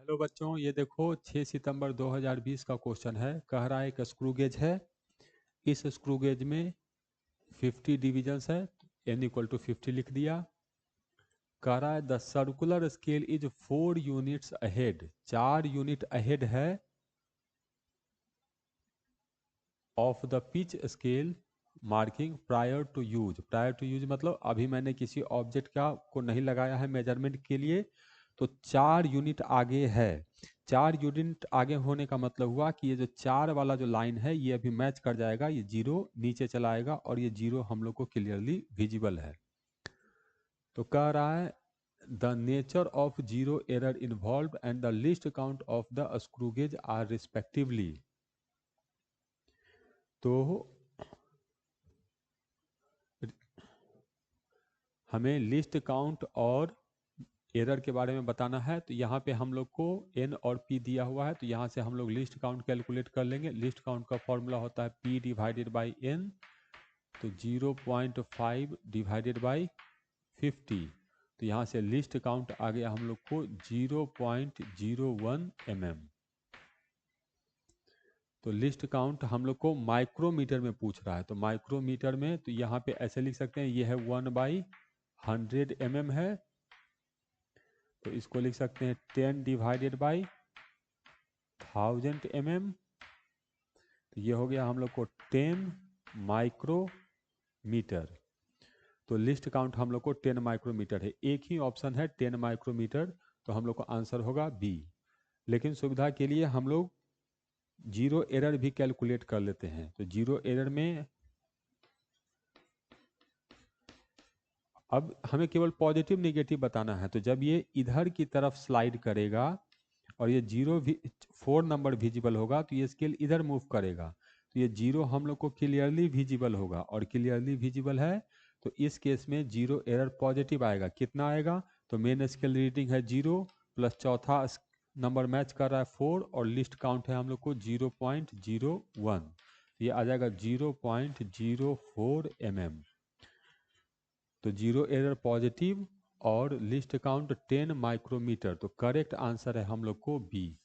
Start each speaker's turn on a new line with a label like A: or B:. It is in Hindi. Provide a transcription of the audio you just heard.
A: हेलो बच्चों, ये देखो 6 सितंबर 2020 का क्वेश्चन है। कह रहा है एक स्क्रू गेज है। इस स्क्रू गेज में 50 डिविजन्स है। n इक्वल टू 50 लिख दिया। कह रहा है the circular scale is 4 units ahead, 4 unit ahead है of the pitch scale marking prior to use. Prior to use मतलब अभी मैंने किसी ऑब्जेक्ट को नहीं लगाया है मेजरमेंट के लिए, तो 4 यूनिट आगे है। 4 यूनिट आगे होने का मतलब हुआ कि ये जो 4 वाला जो लाइन है ये अभी मैच कर जाएगा, ये 0 नीचे चला आएगा और ये 0 हम लोग को क्लियरली विजिबल है। तो कह रहा है the nature of 0 error involve and the least count of the screw gauge are respectively. तो हमें लिस्ट काउंट और एरर के बारे में बताना है। तो यहाँ पे हम लोग को n और p दिया हुआ है, तो यहाँ से हम लोग लिस्ट काउंट कैलकुलेट कर लेंगे। लिस्ट काउंट का फॉर्मूला होता है p डिवाइडेड बाई n, तो 0.5 डिवाइडेड बाई 50। तो यहाँ से लिस्ट काउंट आ गया हम लोग को 0.01 mm। तो लिस्ट काउंट हम लोग को माइक्रोमीटर में पूछ रहा है, तो माइक्रोमीटर में तो यहाँ पे ऐसे लिख सकते हैं, ये है 1/100 mm है। तो इसको लिख सकते हैं 10 डिवाइडेड बाई 1000 mm। तो ये हो गया हम लोग को 10 माइक्रोमीटर। तो लिस्ट काउंट हम लोग को 10 माइक्रोमीटर है। एक ही ऑप्शन है 10 माइक्रोमीटर, तो हम लोग को आंसर होगा बी। लेकिन सुविधा के लिए हम लोग जीरो एरर भी कैलकुलेट कर लेते हैं। तो जीरो एरर में अब हमें केवल पॉजिटिव नेगेटिव बताना है। तो जब ये इधर की तरफ स्लाइड करेगा और ये 4 नंबर विजिबल होगा, तो ये स्केल इधर मूव करेगा, तो ये 0 हम लोग को क्लियरली विजिबल होगा। और क्लियरली विजिबल है तो इस केस में 0 एरर पॉजिटिव आएगा। कितना आएगा? तो मेन स्केल रीडिंग है 0 प्लस चौथा नंबर मैच कर रहा है 4 और लिस्ट काउंट है हम लोग को 0.01। ये आ जाएगा 0.04 mm। तो 0 एरर पॉजिटिव और लिस्ट काउंट 10 माइक्रोमीटर। तो करेक्ट आंसर है हम लोग को बी।